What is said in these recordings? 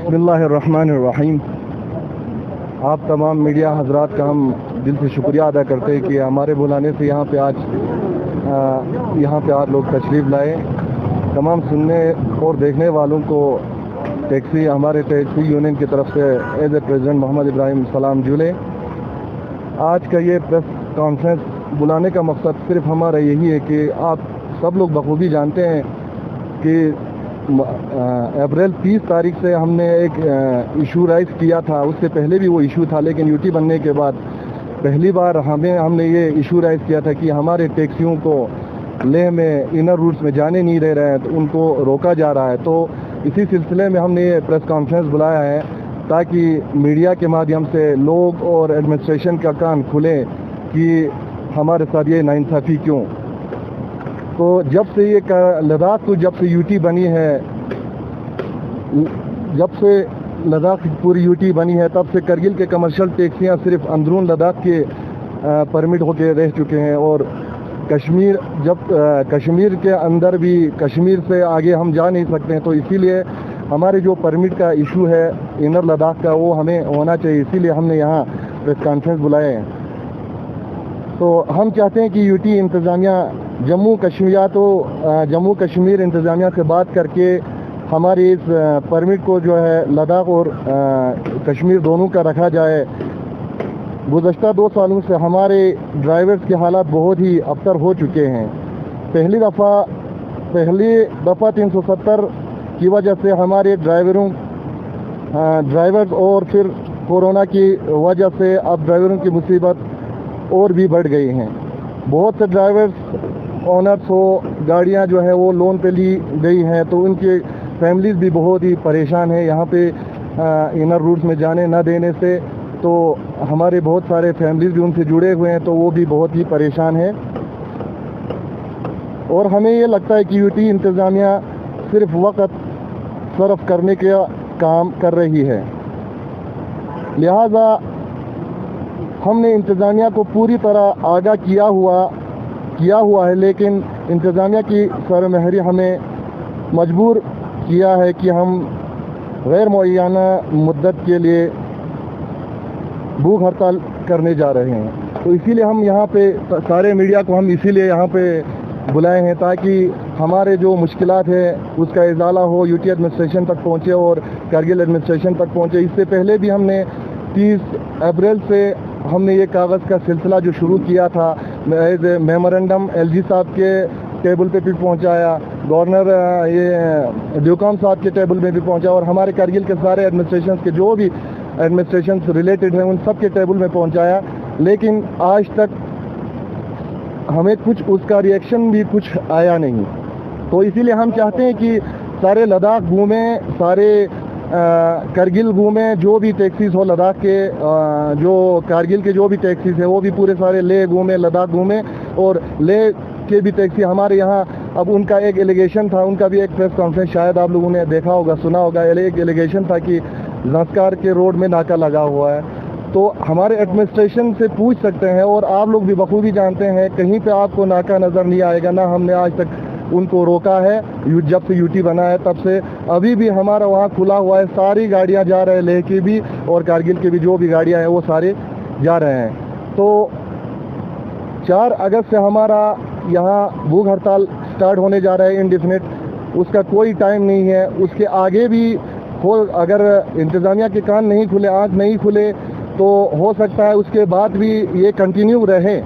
बिस्मिल्लाहिर्रहमानिर्रहीम। आप तमाम मीडिया हजरात का हम दिल से शुक्रिया अदा करते हैं कि हमारे बुलाने से यहाँ पे आज लोग तशरीफ़ लाए। तमाम सुनने और देखने वालों को हमारे टैक्सी यूनियन की तरफ से as a president Mohammed Ibrahim सलाम जुले। आज का ये प्रेस कॉन्फ्रेंस बुलाने का मकसद सिर्फ हमारा यही है कि आप सब लोग बखूबी जानते हैं कि अप्रैल 30 तारीख से हमने एक इशू राइज किया था। उससे पहले भी वो इशू था, लेकिन यूटी बनने के बाद पहली बार हमने ये इशू राइज किया था कि हमारे टैक्सियों को लेह में इनर रूट्स में जाने नहीं दे रहे हैं, तो उनको रोका जा रहा है। तो इसी सिलसिले में हमने ये प्रेस कॉन्फ्रेंस बुलाया है ताकि मीडिया के माध्यम से लोग और एडमिनिस्ट्रेशन का कान खुले कि हमारे साथ ये नाइंसाफ़ी क्यों। तो जब से ये लद्दाख को जब से यूटी बनी है, जब से लद्दाख पूरी यूटी बनी है, तब से करगिल के कमर्शियल टैक्सियाँ सिर्फ अंदरून लद्दाख के परमिट होके रह चुके हैं। और कश्मीर के अंदर भी कश्मीर से आगे हम जा नहीं सकते हैं। तो इसीलिए हमारे जो परमिट का इशू है इनर लद्दाख का, वो हमें होना चाहिए। इसीलिए हमने यहाँ प्रेस कॉन्फ्रेंस बुलाए हैं। तो हम चाहते हैं कि यूटी इंतज़ामिया जम्मू कश्मीर इंतज़ामिया से बात करके हमारी इस परमिट को जो है लद्दाख और कश्मीर दोनों का रखा जाए। गुज़श्ता 2 सालों से हमारे ड्राइवर्स के हालात बहुत ही अबतर हो चुके हैं। पहली दफ़ा 370 की वजह से हमारे ड्राइवर्स और फिर कोरोना की वजह से अब ड्राइवरों की मुसीबत और भी बढ़ गई हैं। बहुत से ड्राइवर्स ओनर्स हो गाड़ियां जो है वो लोन पे ली गई हैं, तो उनकी फैमिलीज़ भी बहुत ही परेशान है यहाँ पे इनर रूट्स में जाने न देने से। तो हमारे बहुत सारे फैमिलीज़ भी उनसे जुड़े हुए हैं, तो वो भी बहुत ही परेशान है। और हमें ये लगता है कि यूटी इंतज़ामिया सिर्फ वक्त सर्फ करने का काम कर रही है। लिहाजा हमने इंतज़ामिया को पूरी तरह आगाह किया हुआ है, लेकिन इंतज़ामिया की सरमहरी हमें मजबूर किया है कि हम गैर मुअय्यना मुद्दत के लिए भूख हड़ताल करने जा रहे हैं। तो इसीलिए हम यहाँ पे सारे मीडिया को हम इसीलिए यहाँ पे बुलाए हैं ताकि हमारे जो मुश्किलात है उसका इजाला हो, यूटी एडमिनिस्ट्रेशन तक पहुँचे और करगिल एडमिनिस्ट्रेशन तक पहुँचे। इससे पहले भी हमने 30 अप्रैल से हमने ये कागज़ का सिलसिला जो शुरू किया था, एज ए मेमोरेंडम LG साहब के टेबल पे भी पहुंचाया, गवर्नर ये ड्यूकॉम साहब के टेबल में भी पहुंचा, और हमारे करगिल के सारे एडमिनिस्ट्रेशन के जो भी एडमिनिस्ट्रेशन रिलेटेड हैं उन सब के टेबल में पहुंचाया। लेकिन आज तक हमें कुछ उसका रिएक्शन भी कुछ आया नहीं। तो इसीलिए हम चाहते हैं कि सारे लद्दाख घूमें, सारे करगिल घूमें, जो भी टैक्सीज़ हो लद्दाख के, जो कारगिल के जो भी टैक्सीज़ हैं वो भी पूरे सारे लेह घूमें, लद्दाख घूमें। और लेह के भी टैक्सी हमारे यहाँ, अब उनका एक एलिगेशन था, उनका भी एक प्रेस कॉन्फ्रेंस शायद आप लोगों ने देखा होगा, सुना होगा। एक एलिगेशन था कि ज़ंस्कार के रोड में नाका लगा हुआ है। तो हमारे एडमिनिस्ट्रेशन से पूछ सकते हैं, और आप लोग भी बखूबी जानते हैं कहीं पे आपको नाका नज़र नहीं आएगा। ना हमने आज तक उनको रोका है, जब से यूटी बना है तब से अभी भी हमारा वहाँ खुला हुआ है। सारी गाड़ियाँ जा रहे हैं, लेह की भी और कारगिल की भी जो भी गाड़ियाँ हैं वो सारे जा रहे हैं। तो 4 अगस्त से हमारा यहाँ भूख हड़ताल स्टार्ट होने जा रहा है इंडेफिनिट। उसका कोई टाइम नहीं है, उसके आगे भी हो, अगर इंतज़ामिया के कान नहीं खुले, आँख नहीं खुले, तो हो सकता है उसके बाद भी ये कंटिन्यू रहे।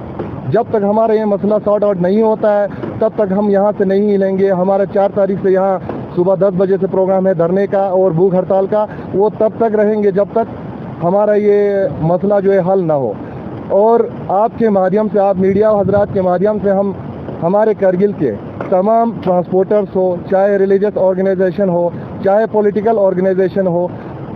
जब तक हमारा ये मसला सॉर्ट आउट नहीं होता है तब तक हम यहाँ से नहीं हिलेंगे। हमारा 4 तारीख से यहाँ सुबह 10 बजे से प्रोग्राम है धरने का और भूख हड़ताल का, वो तब तक रहेंगे जब तक हमारा ये मसला जो है हल ना हो। और आपके माध्यम से, आप मीडिया हजरात के माध्यम से हम हमारे करगिल के तमाम ट्रांसपोर्टर्स हो, चाहे रिलीजियस ऑर्गेनाइजेशन हो, चाहे पॉलिटिकल ऑर्गेनाइजेशन हो,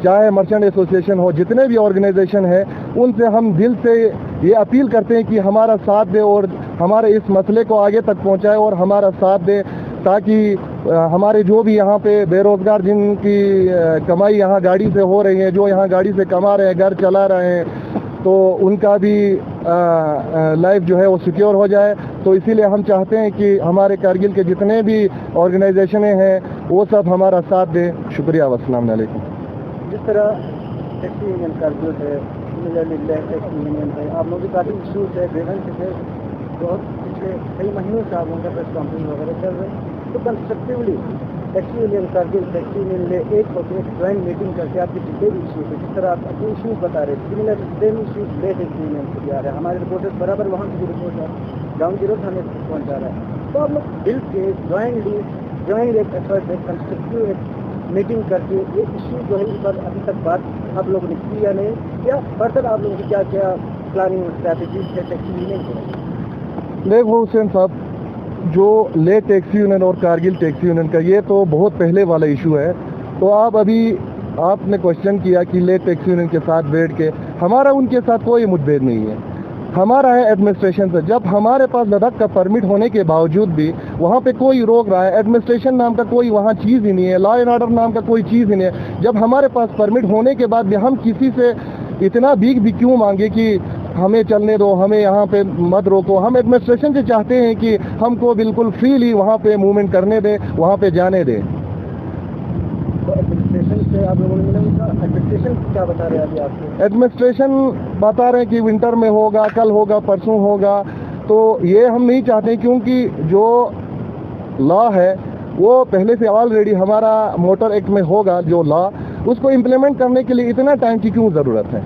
चाहे मर्चेंट एसोसिएशन हो, जितने भी ऑर्गेनाइजेशन है उनसे हम दिल से ये अपील करते हैं कि हमारा साथ दे और हमारे इस मसले को आगे तक पहुंचाए और हमारा साथ दे, ताकि हमारे जो भी यहाँ पे बेरोज़गार जिनकी कमाई यहाँ गाड़ी से हो रही है, जो यहाँ गाड़ी से कमा रहे हैं, घर चला रहे हैं, तो उनका भी लाइफ जो है वो सिक्योर हो जाए। तो इसीलिए हम चाहते हैं कि हमारे कारगिल के जितने भी ऑर्गेनाइजेशनें हैं वो सब हमारा साथ दें। शुक्रिया, अस्सलाम वालेकुम। जिस तरह टैक्सी यूनियन का जो है टैक्सी यूनियन है, आप लोगों के काफ़ी इशूज़ है, ग्रीवेंस है, बहुत पिछले कई महीनों से आप लोगों का प्रेस कॉन्फ्रेंस वगैरह चल रहे हैं। तो constructively taxi union Kargil taxi union ने एक होकर एक ज्वाइंट मीटिंग करके आपके जितने भी इशूज़ है, जिस तरह आप अपने इशूज़ बता रहे हैं, सिमिलर सेम इशूज़ ले टैक्सी यूनियन से भी आ रहे हैं, हमारे रिपोर्टर्स बराबर वहाँ से भी रिपोर्ट ग्राउंड जीरो थाने तक पहुँचा रहा है। तो आप लोग बिल के ज्वाइंट एक एफर्ट एक कंस्ट्रक्टिव एक मीटिंग करके ये इशू जो है इस पर अभी तक बात आप लोगों ने की या नहीं, या फर्दर आप लोगों की क्या क्या प्लानिंग स्ट्रैटेजी है टैक्सी यूनियन को? देखो हुसैन साहब, जो ले टैक्सी यूनियन और कारगिल टैक्सी यूनियन का ये तो बहुत पहले वाला इशू है। तो आप अभी आपने क्वेश्चन किया कि ले टैक्सी यूनियन के साथ बैठ के, हमारा उनके साथ कोई मुठभेड़ नहीं है, हमारा है एडमिनिस्ट्रेशन से। जब हमारे पास लद्दाख का परमिट होने के बावजूद भी वहाँ पे कोई रोक रहा है, एडमिनिस्ट्रेशन नाम का कोई वहाँ चीज़ ही नहीं है, लॉ एंड ऑर्डर नाम का कोई चीज़ ही नहीं है। जब हमारे पास परमिट होने के बाद भी हम किसी से इतना भीख भी क्यों मांगे कि हमें चलने दो, हमें यहाँ पे मत रोको। हम एडमिनिस्ट्रेशन से चाहते हैं कि हमको बिल्कुल फ्रीली वहाँ पे मूवमेंट करने दें, वहाँ पे जाने दें। तो एडमिनिस्ट्रेशन से आप लोगों ने मिला, एडमिनिस्ट्रेशन क्या बता रहे हैं अभी आपको? एडमिनिस्ट्रेशन बता रहे हैं कि विंटर में होगा, कल होगा, परसों होगा। तो ये हम नहीं चाहते, क्योंकि जो लॉ है वो पहले से ऑलरेडी हमारा मोटर एक्ट में होगा जो लॉ, उसको इम्प्लीमेंट करने के लिए इतना टाइम की क्यों ज़रूरत है?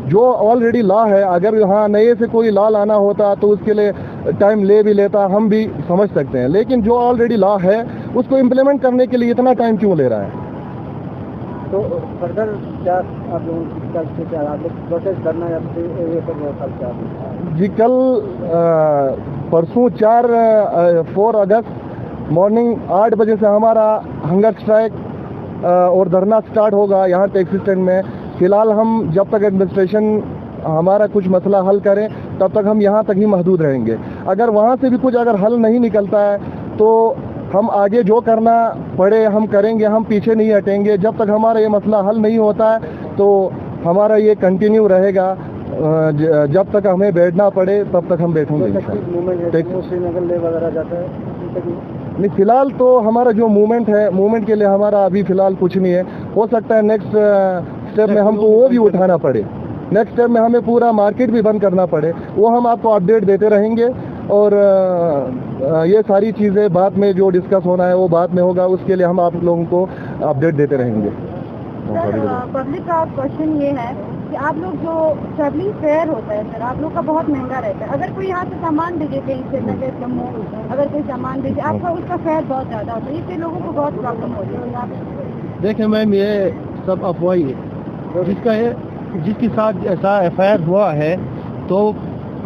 जो ऑलरेडी लॉ है, अगर यहाँ नए से कोई लॉ लाना होता तो उसके लिए टाइम ले भी लेता, हम भी समझ सकते हैं। लेकिन जो ऑलरेडी लॉ है उसको इम्प्लीमेंट करने के लिए इतना टाइम क्यों ले रहा है? तो फर्दर क्या आप लोगों की क्या आप लोग प्रोटेस्ट करना या जी? कल परसों 4 अगस्त मॉर्निंग 8 बजे से हमारा हंगर स्ट्राइक और धरना स्टार्ट होगा यहाँ टैक्सी स्टैंड में। फ़िलहाल हम जब तक एडमिनिस्ट्रेशन हमारा कुछ मसला हल करें तब तक हम यहाँ तक ही महदूद रहेंगे। अगर वहाँ से भी कुछ अगर हल नहीं निकलता है तो हम आगे जो करना पड़े हम करेंगे, हम पीछे नहीं हटेंगे। जब तक हमारा ये मसला हल नहीं होता है तो हमारा ये कंटिन्यू रहेगा, जब तक हमें बैठना पड़े तब तक हम बैठेंगे। श्रीनगर ले वगैरह जाता है नहीं, फ़िलहाल तो हमारा जो मूवमेंट है, मूवमेंट के लिए हमारा अभी फ़िलहाल कुछ नहीं है। हो सकता है नेक्स्ट स्टेप में हमको वो भी उठाना पड़े, नेक्स्ट स्टेप में हमें पूरा मार्केट भी बंद करना पड़े, वो हम आपको अपडेट देते रहेंगे। और ये सारी चीज़ें बाद में जो डिस्कस होना है वो बाद में होगा, उसके लिए हम आप लोगों को अपडेट देते रहेंगे। पब्लिक का क्वेश्चन ये है कि आप लोग जो ट्रैवलिंग फेयर होता है सर, आप लोग का बहुत महंगा रहता है। अगर कोई यहाँ से सामान भेजे कहीं से नगर जम्मू, अगर कोई सामान भेजे आपका उसका फेयर बहुत ज़्यादा होता है, इससे लोगों को बहुत प्रॉब्लम होती है। आप देखें मैम, ये सब अफवाही है। जिसके साथ ऐसा FIR हुआ है तो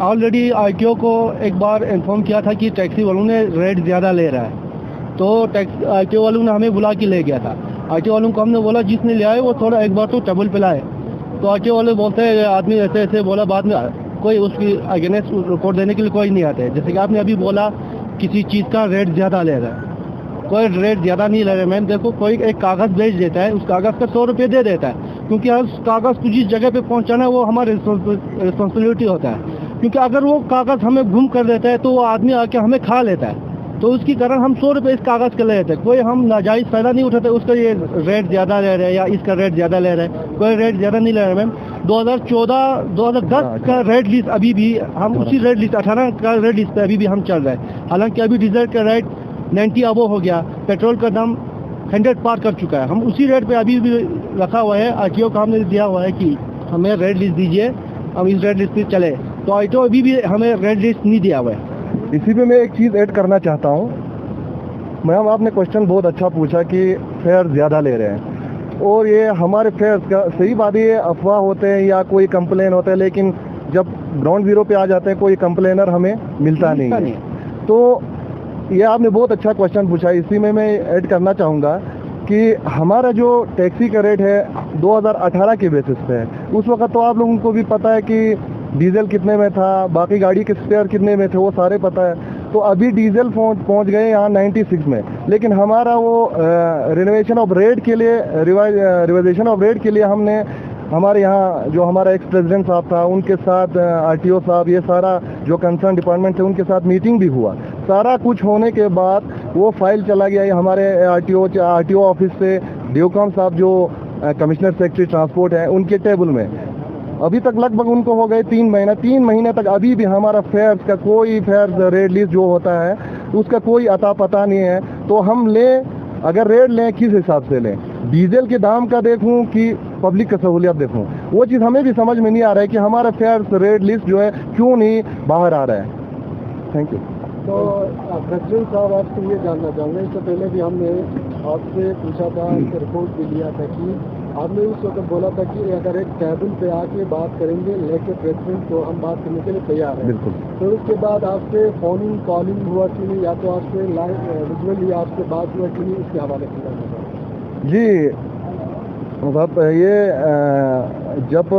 ऑलरेडी RTO को एक बार इन्फॉर्म किया था कि टैक्सी वालों ने रेट ज़्यादा ले रहा है, तो RTO वालों ने हमें बुला के ले गया था। RTO वालों को हमने बोला जिसने ले आए वो थोड़ा एक बार तो टेबल पे लाए, तो RTO वाले बोलते हैं आदमी ऐसे ऐसे बोला, बाद में कोई उसकी अगेंस्ट रिपोर्ट देने के लिए कोई नहीं आते। जैसे कि आपने अभी बोला किसी चीज़ का रेट ज़्यादा ले रहा है, कोई रेट ज़्यादा नहीं ले रहा है मैम। देखो, कोई एक कागज़ भेज देता है, उस कागज़ का 100 रुपये दे देता है, क्योंकि उस कागज़ को जिस जगह पे पहुंचाना है वो हमारी रिस्पॉन्सिबिलिटी होता है। क्योंकि अगर वो कागज़ हमें गुम कर देता है तो वो आदमी आके हमें खा लेता है, तो उसकी कारण हम 100 रुपये इस कागज़ के ले लेते हैं। कोई हम नाजायज़ फ़ायदा नहीं उठाते, उसका ये रेट ज़्यादा ले रहे हैं या इसका रेट ज़्यादा ले रहे हैं, कोई रेट ज़्यादा नहीं ले रहे मैम। 2014-2010 का रेट लिस्ट अभी भी हम उसी रेट लिस्ट 18 का रेट लिस्ट पे अभी भी हम चल रहे हैं। हालांकि अभी डीजल का रेट 90 अबो हो गया, पेट्रोल का दाम 100 पार कर चुका है, हम उसी रेट पे अभी भी रखा हुआ है। RTO को हमने दिया हुआ है कि हमें रेट लिस्ट दीजिए, हम इस रेट लिस्ट पे चले, तो RTO अभी भी हमें रेट लिस्ट नहीं दिया हुआ है। इसी पे मैं एक चीज़ ऐड करना चाहता हूँ मैम, आपने क्वेश्चन बहुत अच्छा पूछा कि फेयर ज़्यादा ले रहे हैं, और ये हमारे फेयर का सही बात, ये अफवाह होते हैं या कोई कंप्लेन होता है, लेकिन जब ग्राउंड जीरो पे आ जाते हैं कोई कंप्लेनर हमें मिलता नहीं है। तो ये आपने बहुत अच्छा क्वेश्चन पूछा, इसी में मैं ऐड करना चाहूँगा कि हमारा जो टैक्सी का रेट है 2018 के बेसिस पे है। उस वक्त तो आप लोगों को भी पता है कि डीजल कितने में था, बाकी गाड़ी के स्पेयर कितने में थे, वो सारे पता है। तो अभी डीजल पहुंच गए यहाँ 96 में, लेकिन हमारा वो रिनोवेशन ऑफ रेट के लिए रिवाइजेशन ऑफ रेट के लिए हमने हमारे यहाँ जो हमारा एक्स प्रेसिडेंट साहब था उनके साथ RTO साहब, ये सारा जो कंसर्न डिपार्टमेंट है उनके साथ मीटिंग भी हुआ। सारा कुछ होने के बाद वो फाइल चला गया हमारे RTO ऑफिस से। ड्यूकॉम साहब जो कमिश्नर सेक्रेटरी ट्रांसपोर्ट हैं उनके टेबल में। अभी तक लगभग उनको हो गए 3 महीने तक अभी भी हमारा फेयर्स का कोई फेयर्स रेट लिस्ट जो होता है उसका कोई अता पता नहीं है। तो हम अगर रेट लें किस हिसाब से लें, डीजल के दाम का देखूं कि पब्लिक का सहूलियत देखूं, वो चीज़ हमें भी समझ में नहीं आ रहा है कि हमारा फेयर्स रेट लिस्ट जो है क्यों नहीं बाहर आ रहा है। Thank you. तो प्रेसिडेंट साहब आपसे ये जानना चाहूँगा, इससे पहले भी हमने आपसे पूछा था, रिपोर्ट भी लिया था कि आपने उस वक्त बोला था कि अगर एक टेबल पे आके बात करेंगे लेके प्रेसिडेंट तो हम बात करने के लिए तैयार हैं। बिल्कुल। तो उसके बाद आपसे फोनिंग कॉलिंग हुआ कि नहीं, या तो आपसे विजुअली आपसे बात हुआ कि नहीं, इसके हवाले से जानना चाहूँगा। जी मतलब ये जब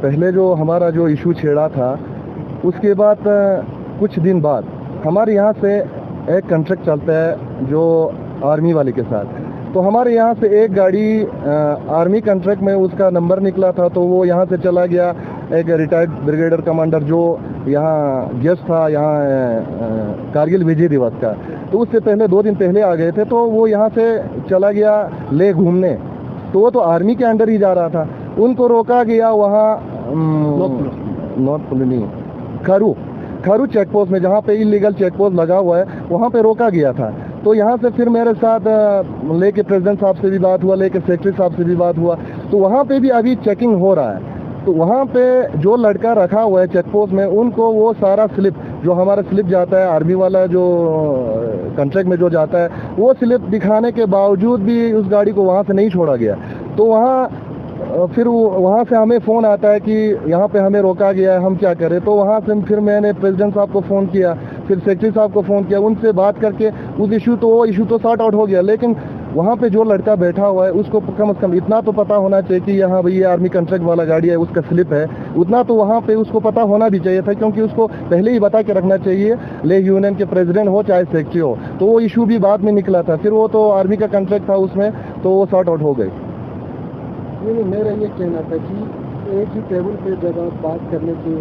पहले जो हमारा जो इशू छेड़ा था उसके बाद कुछ दिन बाद हमारे यहाँ से एक कॉन्ट्रैक्ट चलता है जो आर्मी वाले के साथ। तो हमारे यहाँ से एक गाड़ी आर्मी कॉन्ट्रैक्ट में उसका नंबर निकला था, तो वो यहाँ से चला गया एक रिटायर्ड ब्रिगेडियर कमांडर जो यहाँ गेस्ट था यहाँ कारगिल विजय दिवस का। तो उससे पहले 2 दिन पहले आ गए थे, तो वो यहाँ से चला गया ले घूमने। तो वो तो आर्मी के अंडर ही जा रहा था, उनको रोका गया वहाँ नॉर्थ नहीं खरू चेक पोस्ट में, जहाँ पे इलीगल चेक पोस्ट लगा हुआ है वहाँ पे रोका गया था। तो यहाँ से फिर मेरे साथ लेके प्रेसिडेंट साहब से भी बात हुआ, लेके सेक्रेटरी साहब से भी बात हुआ। तो वहाँ पे भी अभी चेकिंग हो रहा है। तो वहाँ पे जो लड़का रखा हुआ है चेक पोस्ट में, उनको वो सारा स्लिप जो हमारा स्लिप जाता है आर्मी वाला जो कॉन्ट्रैक्ट में जो जाता है, वो स्लिप दिखाने के बावजूद भी उस गाड़ी को वहाँ से नहीं छोड़ा गया। तो फिर वहाँ से हमें फ़ोन आता है कि यहाँ पे हमें रोका गया है, हम क्या करें। तो वहाँ से फिर मैंने प्रेसिडेंट साहब को फ़ोन किया, फिर सेक्रेटरी साहब को फ़ोन किया, उनसे बात करके वो इशू तो सॉर्ट आउट हो गया। लेकिन वहाँ पे जो लड़का बैठा हुआ है उसको कम से कम इतना तो पता होना चाहिए कि यहाँ भाई ये आर्मी कॉन्ट्रैक्ट वाला गाड़ी है, उसका स्लिप है, उतना तो वहाँ पे उसको पता होना भी चाहिए था, क्योंकि उसको पहले ही बता के रखना चाहिए। ले यूनियन के प्रेसिडेंट हो चाहे सेक्रेटरी हो, तो वो इशू भी बाद में निकला था। फिर वो तो आर्मी का कॉन्ट्रैक्ट था उसमें, तो वो सॉर्ट आउट हो गई। नहीं, मेरा ये कहना था कि एक ही टेबल पे जब आप बात करने की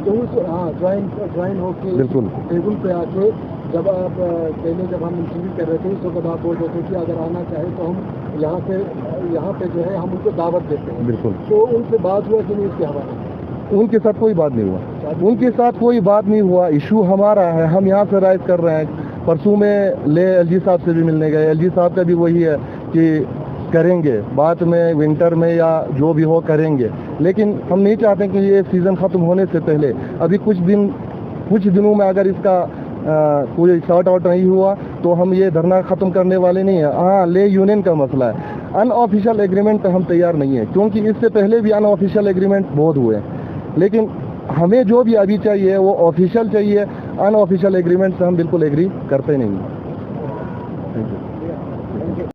तो उस ज्वाइन होके बिल्कुल टेबल पे आके जब आप पहले जब हम इंटरव्यू कर रहे थे उस वक्त आप बोल रहे थे कि अगर आना चाहे तो हम यहाँ पे जो है हम उनको दावत देते हैं। बिल्कुल। तो उनसे बात हुआ कि नहीं इसके हवाले? उनके साथ कोई बात नहीं हुआ, उनके साथ कोई बात नहीं हुआ। इशू हमारा है, हम यहाँ से राइज कर रहे हैं। परसों में ले एलजी साहब से भी मिलने गए, एलजी साहब का भी वही है कि करेंगे बाद में, विंटर में या जो भी हो करेंगे। लेकिन हम नहीं चाहते कि ये सीज़न ख़त्म होने से पहले अभी कुछ दिनों में अगर इसका कोई सॉर्ट आउट नहीं हुआ तो हम ये धरना ख़त्म करने वाले नहीं है। हाँ, ले यूनियन का मसला है, अनऑफिशियल एग्रीमेंट पे हम तैयार नहीं है, क्योंकि इससे पहले भी अनऑफिशियल एग्रीमेंट बहुत हुए। लेकिन हमें जो भी अभी चाहिए वो ऑफिशियल चाहिए, अनऑफिशियल एग्रीमेंट से हम बिल्कुल एग्री करते नहीं। Thank you.